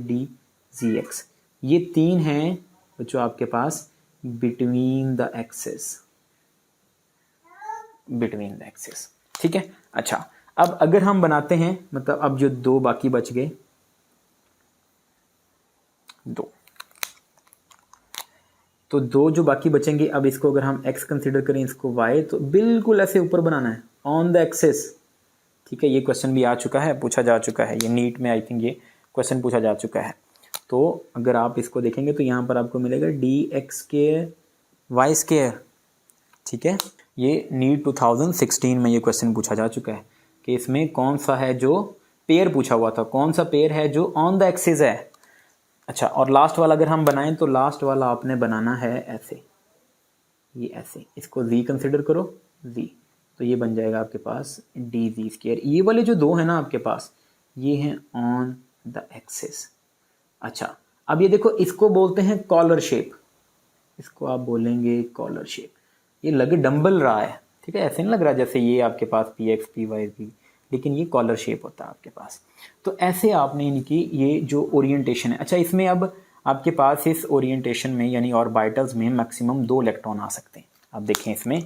dzx। ये 3 हैं बच्चों आपके पास between the axes, between the axes, ठीक है। अच्छा अब अगर हम बनाते हैं, मतलब अब जो 2 बाकी बच गए 2, तो 2 जो बाकी बचेंगे, अब इसको अगर हम x कंसिडर करें, इसको y, तो बिल्कुल ऐसे ऊपर बनाना है ऑन द एक्सेस, ठीक है। ये क्वेश्चन भी आ चुका है, पूछा जा चुका है, ये नीट में आई थिंक ये क्वेश्चन पूछा जा चुका है। तो अगर आप इसको देखेंगे तो यहाँ पर आपको मिलेगा dx² y², ठीक है। ये नीट 2016 में ये क्वेश्चन पूछा जा चुका है कि इसमें कौन सा है जो पेयर पूछा हुआ था, कौन सा पेयर है जो ऑन द एक्सिस है। अच्छा और लास्ट वाला अगर हम बनाएं तो लास्ट वाला आपने बनाना है ऐसे, ये ऐसे, इसको z कंसिडर करो z, तो ये बन जाएगा आपके पास dz²। ये वाले जो 2 है ना आपके पास, ये हैं ऑन द एक्सिस। अच्छा अब ये देखो, इसको बोलते हैं कॉलर शेप, इसको आप बोलेंगे कॉलर शेप। ये लगे डंबल रहा है, ठीक है, ऐसे नहीं लग रहा जैसे ये आपके पास px py p, लेकिन ये कॉलर शेप होता है आपके पास। तो ऐसे आपने इनकी ये जो ओरिएंटेशन है। अच्छा इसमें अब आपके पास इस ओरिएंटेशन में यानी ऑर्बिटल्स में मैक्सिमम 2 इलेक्ट्रॉन आ सकते हैं। आप देखें इसमें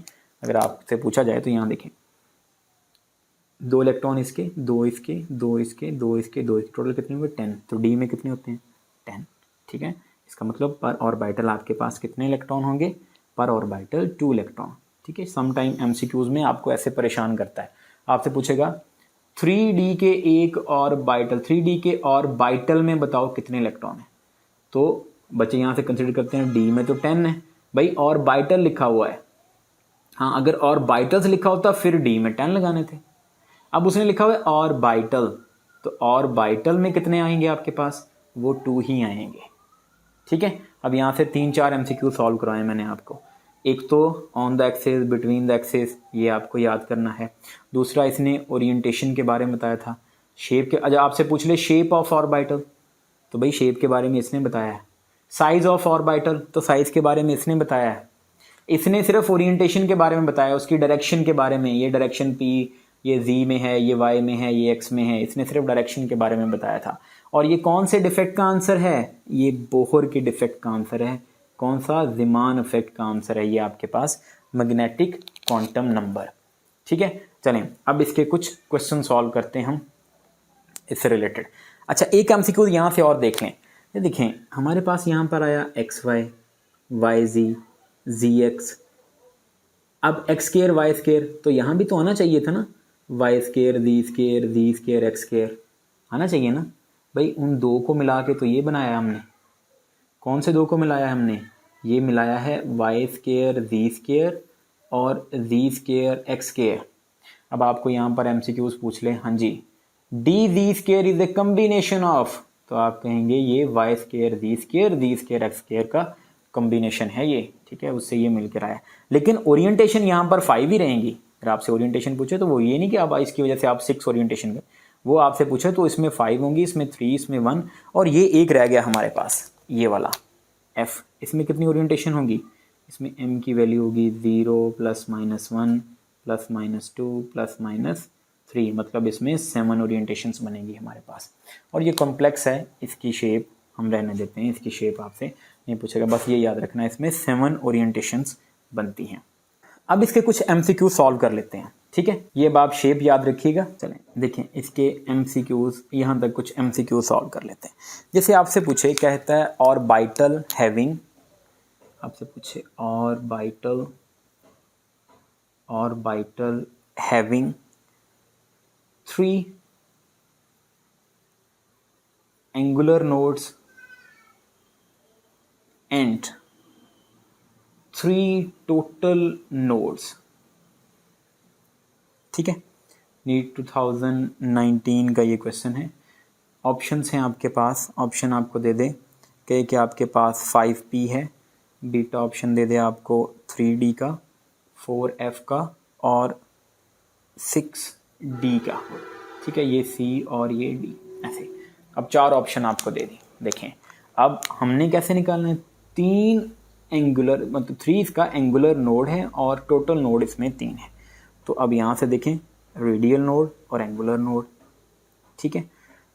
अगर आपसे पूछा जाए तो यहाँ देखें 2 इलेक्ट्रॉन इसके, 2 इसके, 2 इसके, 2 इसके, 2 इसके, टोटल कितने हुए 10। तो डी में कितने होते हैं 10, ठीक है। इसका मतलब पर ऑर्बिटल आपके पास कितने इलेक्ट्रॉन होंगे, पर ऑर्बिटल 2 इलेक्ट्रॉन, ठीक है। सम टाइम एमसीक्यूज में आपको ऐसे परेशान करता है, आपसे पूछेगा 3D के एक ऑर्बिटल, 3D के ऑर्बिटल में बताओ कितने इलेक्ट्रॉन है। तो बच्चे यहाँ से कंसिडर करते हैं डी में तो 10 है भाई, ऑर्बिटल लिखा हुआ है। हाँ अगर ऑर्बिटल्स लिखा होता फिर डी में 10 लगाने थे, अब उसने लिखा हुआ है ऑर्बिटल, तो ऑर्बिटल में कितने आएंगे आपके पास, वो 2 ही आएंगे, ठीक है। अब यहाँ से 3-4 एमसीक्यू सॉल्व करवाए मैंने आपको। एक तो on the axis, between the axis, ये आपको याद करना है। दूसरा इसने ओरिएंटेशन के बारे में बताया था, शेप के, अच्छा आपसे पूछ ले शेप ऑफ ऑर्बिटल, तो भाई शेप के बारे में इसने बताया है। साइज ऑफ ऑर्बिटल, तो साइज के बारे में इसने बताया है। इसने सिर्फ ओरिएंटेशन के बारे में बताया, उसकी डायरेक्शन के बारे में, ये डायरेक्शन p, ये z में है, ये y में है, ये x में है, इसने सिर्फ डायरेक्शन के बारे में बताया था। और ये कौन से डिफेक्ट का आंसर है, ये बोहर के डिफेक्ट का आंसर है। कौन सा, ज़ीमान इफेक्ट का आंसर है ये आपके पास मैग्नेटिक क्वांटम नंबर, ठीक है। चलें अब इसके कुछ क्वेश्चन सॉल्व करते हैं हम इससे रिलेटेड। अच्छा एक एमसीक्यू यहाँ से और देख लें, ये देखें हमारे पास यहाँ पर आया एक्स वाई, वाई जी एक्स, अब एक्स स्केयर वाई स्केयर, तो यहाँ भी तो आना चाहिए था ना, Y square g square x square आना चाहिए ना भाई। उन दो को मिला के तो ये बनाया हमने। कौन से दो को मिलाया हमने? ये मिलाया है वाई स्केयर जी स्केयर और जी स्केयर एक्स स्केयर। अब आपको यहाँ पर एमसीक्यूज पूछ ले, हाँ जी, d g square is a combination of, तो आप कहेंगे ये y square g square x square का कॉम्बिनेशन है ये, ठीक है, उससे ये मिलकर आया। लेकिन ओरिएंटेशन यहाँ पर 5 ही रहेंगी। अगर आपसे ओरिएंटेशन पूछे तो वो ये नहीं कि आप इसकी वजह से आप 6 ओरिएंटेशन में, वो आपसे पूछे तो इसमें 5 होंगी, इसमें 3, इसमें 1 और ये एक रह गया हमारे पास ये वाला एफ। इसमें कितनी ओरिएंटेशन होगी? इसमें एम की वैल्यू होगी 0 plus minus 1 plus minus 2 plus minus 3, मतलब इसमें 7 ओरिएंटेशंस बनेंगी हमारे पास। और ये कॉम्प्लेक्स है, इसकी शेप हम रहने देते हैं, इसकी शेप आपसे नहीं पूछेगा, बस ये याद रखना है इसमें 7 ओरिएंटेशंस बनती हैं। अब इसके कुछ एमसीक्यू सॉल्व कर लेते हैं, ठीक है। ये आप शेप याद रखिएगा। चलें देखें इसके एमसीक्यूज, यहाँ तक कुछ एमसीक्यू सॉल्व कर लेते हैं। जैसे आपसे पूछे, कहता है ऑर्बिटल हैविंग, आपसे पूछे orbital having 3 angular nodes and 3 total nodes, ठीक है। नीट 2019 का ये क्वेश्चन है। ऑप्शंस हैं आपके पास, ऑप्शन आपको दे दे कि आपके पास 5p है, बीटा ऑप्शन दे दे आपको 3d का, 4f का और 6d का, ठीक है, ये c और ये d ऐसे। अब 4 ऑप्शन आपको दे दी। देखें अब हमने कैसे निकालना है, 3 एंगुलर मतलब 3 इसका एंगुलर नोड है और टोटल नोड इसमें 3 है। तो अब यहाँ से देखें रेडियल नोड और एंगुलर नोड, ठीक है।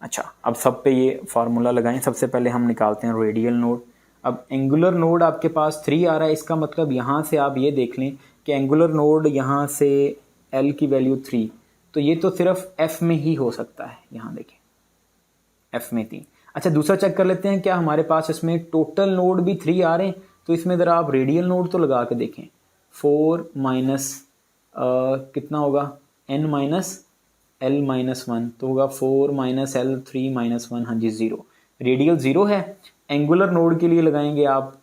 अच्छा अब सब पे ये फार्मूला लगाएं। सबसे पहले हम निकालते हैं रेडियल नोड। अब एंगुलर नोड आपके पास 3 आ रहा है, इसका मतलब यहाँ से आप ये देख लें कि एंगुलर नोड यहाँ से L की वैल्यू 3, तो ये तो सिर्फ F में ही हो सकता है। यहाँ देखें F में 3। अच्छा दूसरा चेक कर लेते हैं, क्या हमारे पास इसमें टोटल नोड भी 3 आ रहे हैं? तो इसमें ज़रा आप रेडियल नोड तो लगा के देखें। 4 माइनस कितना होगा, n माइनस L माइनस 1, तो होगा 4 माइनस L 3 माइनस 1, हाँ जी 0। रेडियल 0 है। एंगुलर नोड के लिए लगाएंगे आप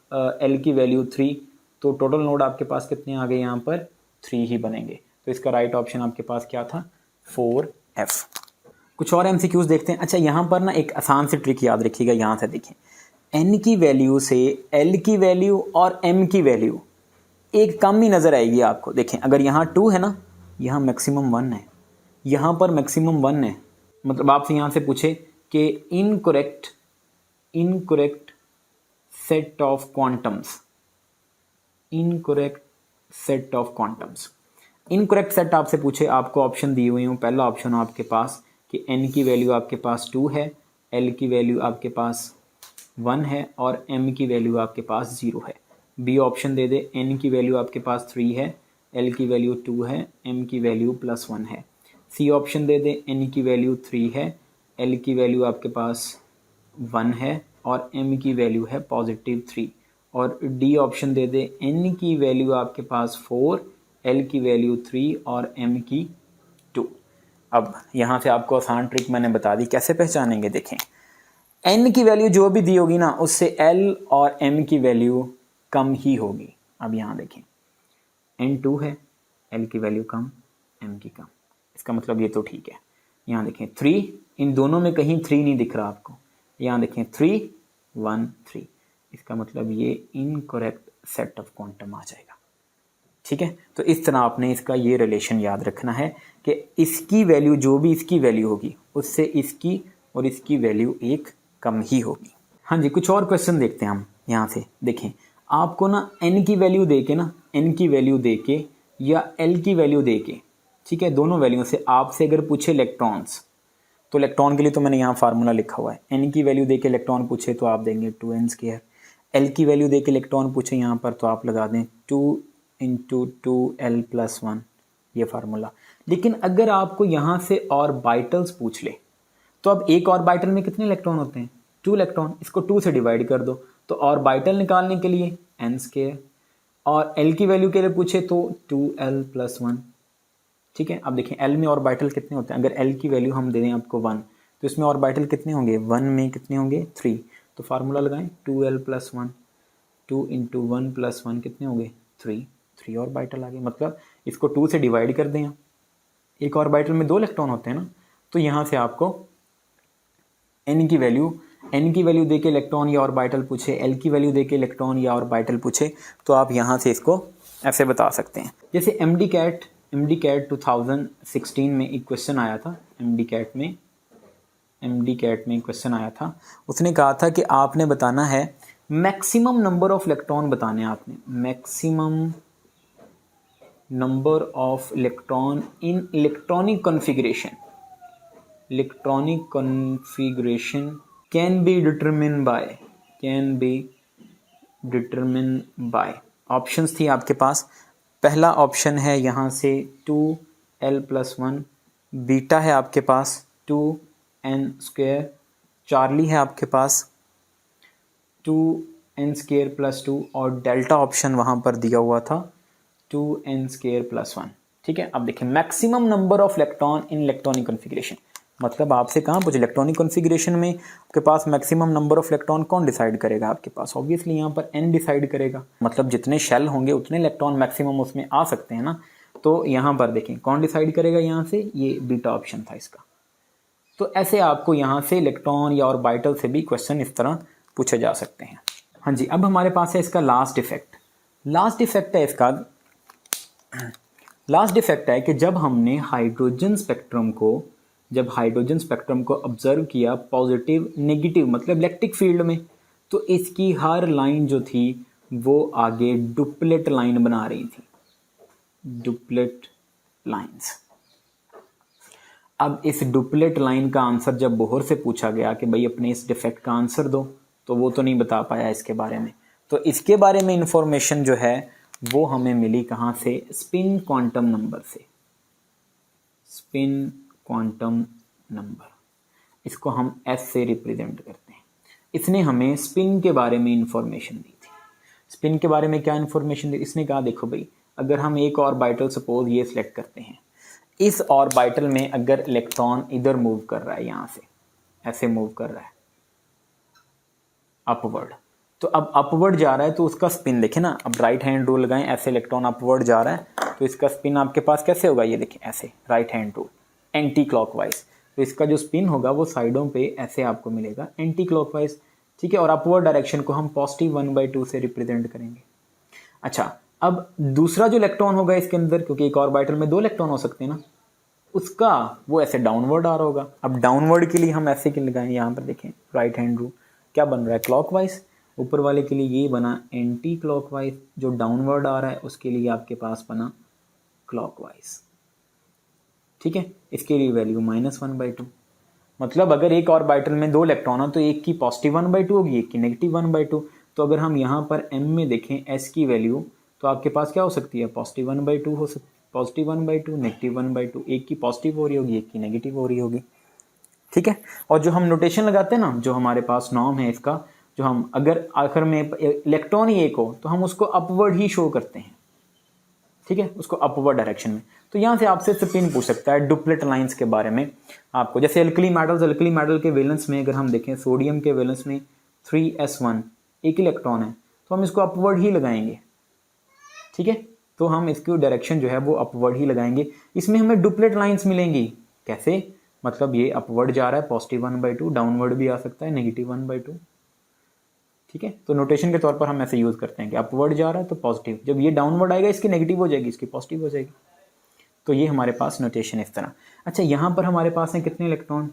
L की वैल्यू 3, तो टोटल नोड आपके पास कितने आ गए यहाँ पर, 3 ही बनेंगे। तो इसका राइट ऑप्शन आपके पास क्या था, 4F। कुछ और एमसीक्यूज देखते हैं। अच्छा यहाँ पर ना एक आसान सी ट्रिक याद रखिएगा, यहाँ से देखें n की वैल्यू से L की वैल्यू और m की वैल्यू एक कम ही नज़र आएगी आपको। देखें अगर यहाँ 2 है ना, यहाँ मैक्सिमम 1 है, यहाँ पर मैक्सिमम 1 है, मतलब आपसे यहाँ से पूछे कि incorrect set of quantums, incorrect set आपसे पूछे, आपको ऑप्शन दिए हुए हूँ। पहला ऑप्शन आपके पास कि n की वैल्यू आपके पास 2 है, L की वैल्यू आपके पास 1 है और m की वैल्यू आपके पास 0 है। बी ऑप्शन दे दे, n की वैल्यू आपके पास 3 है, L की वैल्यू 2 है, m की वैल्यू +1 है। सी ऑप्शन दे दे, n की वैल्यू 3 है, L की वैल्यू आपके पास 1 है और m की वैल्यू है +3। और डी ऑप्शन दे दे, n की वैल्यू आपके पास 4, L की वैल्यू 3 और m की 2। अब यहाँ से आपको आसान ट्रिक मैंने बता दी, कैसे पहचानेंगे। देखें n की वैल्यू जो भी दी होगी ना, उससे L और m की वैल्यू कम ही होगी। अब यहाँ देखें n 2 है, L की वैल्यू कम, m की कम, इसका मतलब ये तो ठीक है। यहाँ देखें 3, इन दोनों में कहीं 3 नहीं दिख रहा आपको। यहाँ देखें 3 1 3, इसका मतलब ये इनकरेक्ट सेट ऑफ क्वांटम आ जाएगा, ठीक है। तो इस तरह आपने इसका ये रिलेशन याद रखना है कि इसकी वैल्यू जो भी इसकी वैल्यू होगी उससे इसकी और इसकी वैल्यू एक कम ही होगी। हाँ जी कुछ और क्वेश्चन देखते हैं हम। यहाँ से देखें आपको ना n की वैल्यू दे के ना, n की वैल्यू दे के या L की वैल्यू दे के, ठीक है, दोनों वैल्यू से आपसे अगर पूछे इलेक्ट्रॉन्स, तो इलेक्ट्रॉन के लिए तो मैंने यहाँ फार्मूला लिखा हुआ है। n की वैल्यू दे के इलेक्ट्रॉन पूछे तो आप देंगे 2n²। L की वैल्यू दे के इलेक्ट्रॉन पूछे यहाँ पर तो आप लगा दें 2 × 2L + 1, ये फार्मूला। लेकिन अगर आपको यहाँ से ऑर्बिटल्स पूछ ले, तो अब एक ऑर्बिटल में कितने इलेक्ट्रॉन होते हैं, 2 इलेक्ट्रॉन, इसको 2 से डिवाइड कर दो। तो ऑर्बिटल निकालने के लिए n², और l की वैल्यू के लिए पूछे तो 2l+1। ठीक है, अब देखें l में ऑर्बिटल कितने होते हैं, अगर l की वैल्यू हम दे दें आपको 1, तो इसमें ऑर्बिटल कितने होंगे, 1 में कितने होंगे 3। तो फार्मूला लगाएं 2l+1, 2 × 1+1 कितने होंगे 3 ऑर्बिटल आ गए। मतलब इसको 2 से डिवाइड कर दें, एक ऑर्बिटल में 2 इलेक्ट्रॉन होते हैं ना, तो यहाँ से आपको n की वैल्यू दे के इलेक्ट्रॉन या ऑर्बिटल पूछे, l की वैल्यू दे के इलेक्ट्रॉन या ऑर्बिटल पूछे, तो आप यहाँ से इसको ऐसे बता सकते हैं। जैसे MD CAT 2016 में एक क्वेश्चन आया था, MD CAT में क्वेश्चन आया था, उसने कहा था कि आपने बताना है मैक्सिमम नंबर ऑफ इलेक्ट्रॉन बताने हैं आपने, maximum number of electron in electronic configuration can be determine by options थी आपके पास। पहला ऑप्शन है यहाँ से 2l+1, बीटा है आपके पास 2n², चार्ली है आपके पास 2n²+2, और डेल्टा ऑप्शन वहाँ पर दिया हुआ था 2n² + 1। ठीक है, अब देखिए maximum number of electron in electronic configuration, मतलब आपसे कहाँ पूछे, इलेक्ट्रॉनिक कॉन्फ़िगरेशन में आपके पास मैक्सिमम नंबर ऑफ इलेक्ट्रॉन कौन डिसाइड करेगा, आपके पास ऑब्वियसली यहाँ पर n डिसाइड करेगा, मतलब जितने शेल होंगे उतने इलेक्ट्रॉन मैक्सिमम उसमें आ सकते हैं ना। तो यहाँ पर देखें कौन डिसाइड करेगा, यहाँ से ये बीटा ऑप्शन था इसका। तो ऐसे आपको यहाँ से इलेक्ट्रॉन या ऑर्बिटल से भी क्वेश्चन इस तरह पूछे जा सकते हैं। हाँ जी, अब हमारे पास है इसका लास्ट इफेक्ट है इसका। लास्ट इफेक्ट है कि जब हमने हाइड्रोजन स्पेक्ट्रम को ऑब्जर्व किया पॉजिटिव नेगेटिव मतलब इलेक्ट्रिक फील्ड में, तो इसकी हर लाइन जो थी वो आगे डुप्लेट लाइन बना रही थी, डुप्लेट लाइंस। अब इस डुप्लेट लाइन का आंसर जब बोहर से पूछा गया कि भाई अपने इस डिफेक्ट का आंसर दो, तो वो तो नहीं बता पाया इसके बारे में। तो इसके बारे में इंफॉर्मेशन जो है वो हमें मिली कहाँ से, स्पिन क्वांटम नंबर से। स्पिन क्वांटम नंबर, इसको हम S से रिप्रेजेंट करते हैं। इसने हमें स्पिन के बारे में इंफॉर्मेशन दी थी। स्पिन के बारे में क्या इंफॉर्मेशन दी, इसने कहा देखो भाई अगर हम एक ऑर्बिटल सपोज ये सिलेक्ट करते हैं, इस ऑर्बिटल में अगर इलेक्ट्रॉन इधर मूव कर रहा है, यहाँ से ऐसे मूव कर रहा है अपवर्ड, तो अब अपवर्ड जा रहा है तो उसका स्पिन देखें ना, अब राइट हैंड रूल लगाएं, ऐसे इलेक्ट्रॉन अपवर्ड जा रहा है तो इसका स्पिन आपके पास कैसे होगा, ये देखें ऐसे right hand rule anti clockwise, तो इसका जो स्पिन होगा वो साइडों पे ऐसे आपको मिलेगा एंटी क्लॉकवाइज। ठीक है, और अपवर्ड डायरेक्शन को हम पॉजिटिव 1/2 से रिप्रेजेंट करेंगे। अच्छा, अब दूसरा जो इलेक्ट्रॉन होगा इसके अंदर, क्योंकि एक ऑर्बिटल में 2 इलेक्ट्रॉन हो सकते हैं ना, उसका वो ऐसे डाउनवर्ड आ रहा होगा। अब डाउनवर्ड के लिए हम ऐसे क्यों लगाएं, यहाँ पर देखें राइट हैंड रूल क्या बन रहा है, क्लॉकवाइज। ऊपर वाले के लिए ये बना एंटी क्लॉकवाइज, जो डाउनवर्ड आ रहा है उसके लिए आपके पास बना क्लॉकवाइज। ठीक है, इसके लिए वैल्यू -1/2। मतलब अगर एक ऑर्बिटल में 2 इलेक्ट्रॉन हो तो एक की पॉजिटिव 1/2 होगी, एक की नेगेटिव 1/2। तो अगर हम यहाँ पर m में देखें s की वैल्यू, तो आपके पास क्या हो सकती है, पॉजिटिव 1/2 हो सकती, पॉजिटिव 1/2 नेगेटिव 1/2, एक की पॉजिटिव हो रही होगी एक की नेगेटिव हो रही होगी। ठीक है, और जो हम नोटेशन लगाते हैं ना, जो हमारे पास नॉर्म है इसका, जो हम अगर आखिर में इलेक्ट्रॉन ही एक हो तो हम उसको अपवर्ड ही शो करते हैं। ठीक है, उसको अपवर्ड डायरेक्शन में। तो यहाँ से आपसे स्पिन पूछ सकता है डुप्लेट लाइंस के बारे में आपको। जैसे अल्कली मेटल के वैलेंस में अगर हम देखें, सोडियम के वैलेंस में 3s1 एक इलेक्ट्रॉन है, तो हम इसको अपवर्ड ही लगाएंगे। ठीक है, तो हम इसकी डायरेक्शन जो है वो अपवर्ड ही लगाएंगे। इसमें हमें डुप्लेट लाइंस मिलेंगी, कैसे, मतलब ये अपवर्ड जा रहा है पॉजिटिव 1/2, डाउनवर्ड भी आ सकता है नेगेटिव 1/2। ठीक है, तो नोटेशन के तौर पर हम ऐसे यूज करते हैं कि अपवर्ड जा रहा है तो पॉजिटिव, जब ये डाउनवर्ड आएगा इसकी नेगेटिव हो जाएगी, इसकी पॉजिटिव हो जाएगी। तो ये हमारे पास नोटेशन इस तरह। अच्छा, यहाँ पर हमारे पास हैं कितने इलेक्ट्रॉन,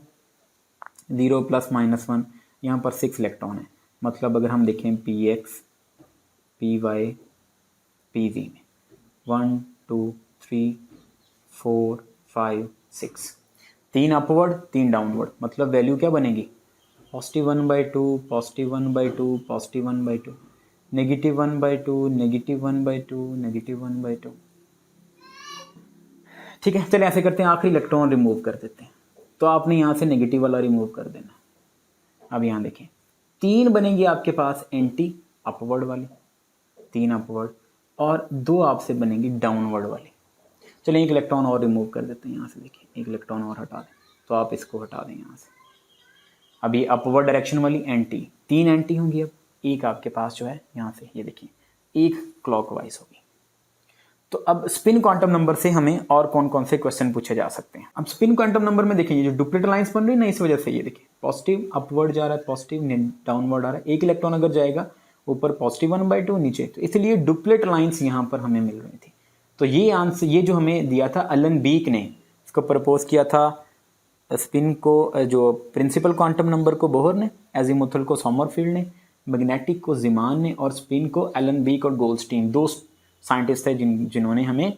0 + -1, यहाँ पर 6 इलेक्ट्रॉन है। मतलब अगर हम देखें px py pz में 1 2 3 4 5 6, 3 अपवर्ड 3 डाउनवर्ड, मतलब वैल्यू क्या बनेगी, positive 1/2 positive 1/2 positive 1/2 negative 1/2 negative 1/2 negative 1/2। ठीक है, चलिए ऐसे करते हैं, आखिरी इलेक्ट्रॉन रिमूव कर देते हैं। तो आपने यहाँ से नेगेटिव वाला रिमूव कर देना। अब यहाँ देखें 3 बनेंगी आपके पास एंटी अपवर्ड वाली, 3 अपवर्ड, और 2 आपसे बनेंगी डाउनवर्ड वाली। चलिए एक इलेक्ट्रॉन और रिमूव कर देते हैं यहाँ से, देखिए एक इलेक्ट्रॉन और हटा दें, तो आप इसको हटा दें यहाँ से। अब ये अपवर्ड डायरेक्शन वाली एंटी, 3 एंटी होंगी, अब एक आपके पास जो है यहाँ से, ये देखिए एक क्लॉकवाइज होगी। तो अब स्पिन क्वांटम नंबर से हमें और कौन कौन से क्वेश्चन पूछे जा सकते हैं। अब स्पिन क्वांटम नंबर में देखिए जो डुप्लीट लाइंस बन रही है ना, इस वजह से ये देखिए पॉजिटिव अपवर्ड जा रहा है, पॉजिटिव डाउनवर्ड आ रहा है, एक इलेक्ट्रॉन अगर जाएगा ऊपर पॉजिटिव 1/2 नीचे, तो इसलिए डुप्लीट लाइंस यहाँ पर हमें मिल रही थी। तो ये आंसर, ये जो हमें दिया था एलन बीक ने, इसको प्रपोज किया था स्पिन को, जो प्रिंसिपल क्वांटम नंबर को बोहर ने, एजीमुथल को समरफील्ड ने, मैग्नेटिक को ज़ीमान ने, और स्पिन को एलन बीक और गोल्डस्टीन, 2 साइंटिस्ट थे जिन्होंने हमें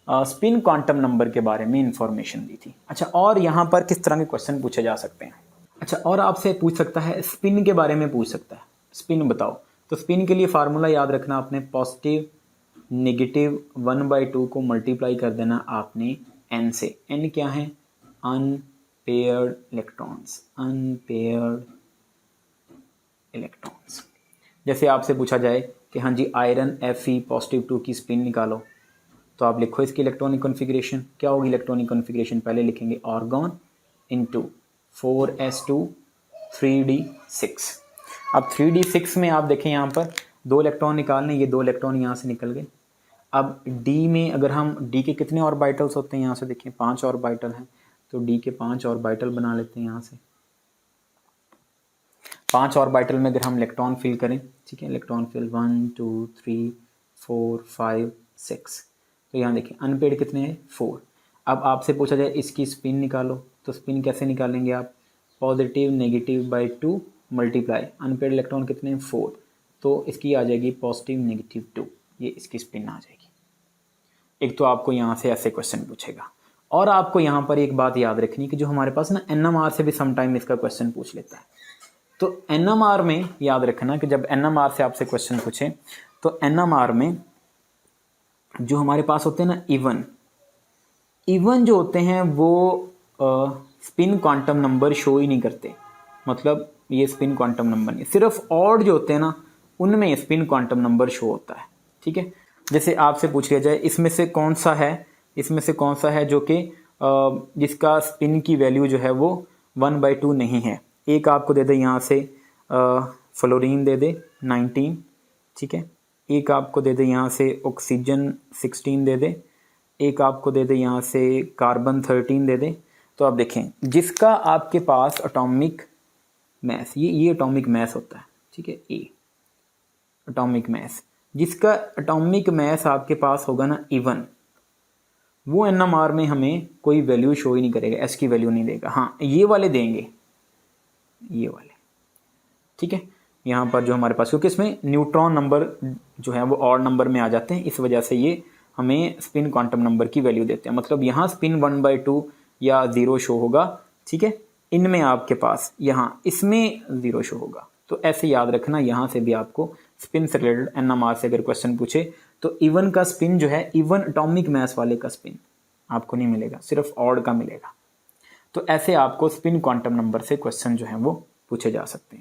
स्पिन क्वांटम नंबर के बारे में इंफॉर्मेशन दी थी। अच्छा, और यहाँ पर किस तरह के क्वेश्चन पूछे जा सकते हैं। अच्छा, और आपसे पूछ सकता है स्पिन के बारे में पूछ सकता है, स्पिन बताओ। तो स्पिन के लिए फार्मूला याद रखना आपने, पॉजिटिव नेगेटिव 1/2 को मल्टीप्लाई कर देना आपने n से। n क्या है, अनपेयर्ड इलेक्ट्रॉन्स, अनपेयर्ड इलेक्ट्रॉन्स। जैसे आपसे पूछा जाए कि हाँ जी आयरन Fe +2 की स्पिन निकालो, तो आप लिखो इसकी इलेक्ट्रॉनिक कॉन्फ़िगरेशन क्या होगी। इलेक्ट्रॉनिक कॉन्फ़िगरेशन पहले लिखेंगे आर्गॉन इंटू 4s2 3d6। अब 3d6 में आप देखें यहाँ पर 2 इलेक्ट्रॉन निकालने, ये 2 इलेक्ट्रॉन यहाँ से निकल गए। अब d में अगर हम d के कितने ऑर्बिटल्स होते हैं, यहाँ से देखिए 5 ऑर्बिटल हैं, तो d के 5 ऑर्बिटल बना लेते हैं। यहाँ से 5 ऑर्बिटल में अगर हम इलेक्ट्रॉन फिल करें, ठीक है, इलेक्ट्रॉन फिल 1 2 3 4 5 6, तो यहाँ देखिए अनपेड कितने हैं, 4। अब आपसे पूछा जाए इसकी स्पिन निकालो, तो स्पिन कैसे निकालेंगे आप, positive negative by 2 multiply, unpaired electron कितने हैं, 4, तो इसकी आ जाएगी पॉजिटिव नेगेटिव 2, ये इसकी स्पिन आ जाएगी। एक तो आपको यहाँ से ऐसे क्वेश्चन पूछेगा। और आपको यहाँ पर एक बात याद रखनी कि जो हमारे पास ना NMR से भी समटाइम इसका क्वेश्चन पूछ लेता है। तो NMR में याद रखना कि जब NMR से आपसे क्वेश्चन पूछे, तो NMR में जो हमारे पास होते हैं ना इवन जो होते हैं वो स्पिन क्वांटम नंबर शो ही नहीं करते, मतलब ये स्पिन क्वांटम नंबर नहीं, सिर्फ ऑड जो होते हैं ना उनमें स्पिन क्वांटम नंबर शो होता है। ठीक है, जैसे आपसे पूछ लिया जाए इसमें से कौन सा है जो कि जिसका स्पिन की वैल्यू जो है वो 1/2 नहीं है। एक आपको दे दे यहाँ से फ्लोरीन दे दे 19, ठीक है, एक आपको दे दे यहाँ से ऑक्सीजन 16 दे दे, एक आपको दे दे यहाँ से कार्बन 13 दे दे। तो आप देखें जिसका आपके पास एटॉमिक मैस, ये एटॉमिक मैस होता है, ठीक है, ए एटॉमिक मैस, जिसका एटॉमिक मैस आपके पास होगा ना इवन, वो NMR में हमें कोई वैल्यू शो ही नहीं करेगा, एस की वैल्यू नहीं देगा। हाँ ये वाले देंगे, ये वाले, ठीक है। यहाँ पर जो हमारे पास, क्योंकि इसमें न्यूट्रॉन नंबर जो है वो ऑड नंबर में आ जाते हैं, इस वजह से ये हमें स्पिन क्वांटम नंबर की वैल्यू देते हैं। मतलब यहाँ स्पिन 1/2 या 0 शो होगा, ठीक है, इनमें आपके पास यहाँ इसमें 0 शो होगा। तो ऐसे याद रखना, यहाँ से भी आपको स्पिन से रिलेटेड NMR से अगर क्वेश्चन पूछे तो इवन का स्पिन जो है, इवन एटॉमिक मैस वाले का स्पिन आपको नहीं मिलेगा, सिर्फ ऑड का मिलेगा। तो ऐसे आपको स्पिन क्वांटम नंबर से क्वेश्चन जो है वो पूछे जा सकते हैं।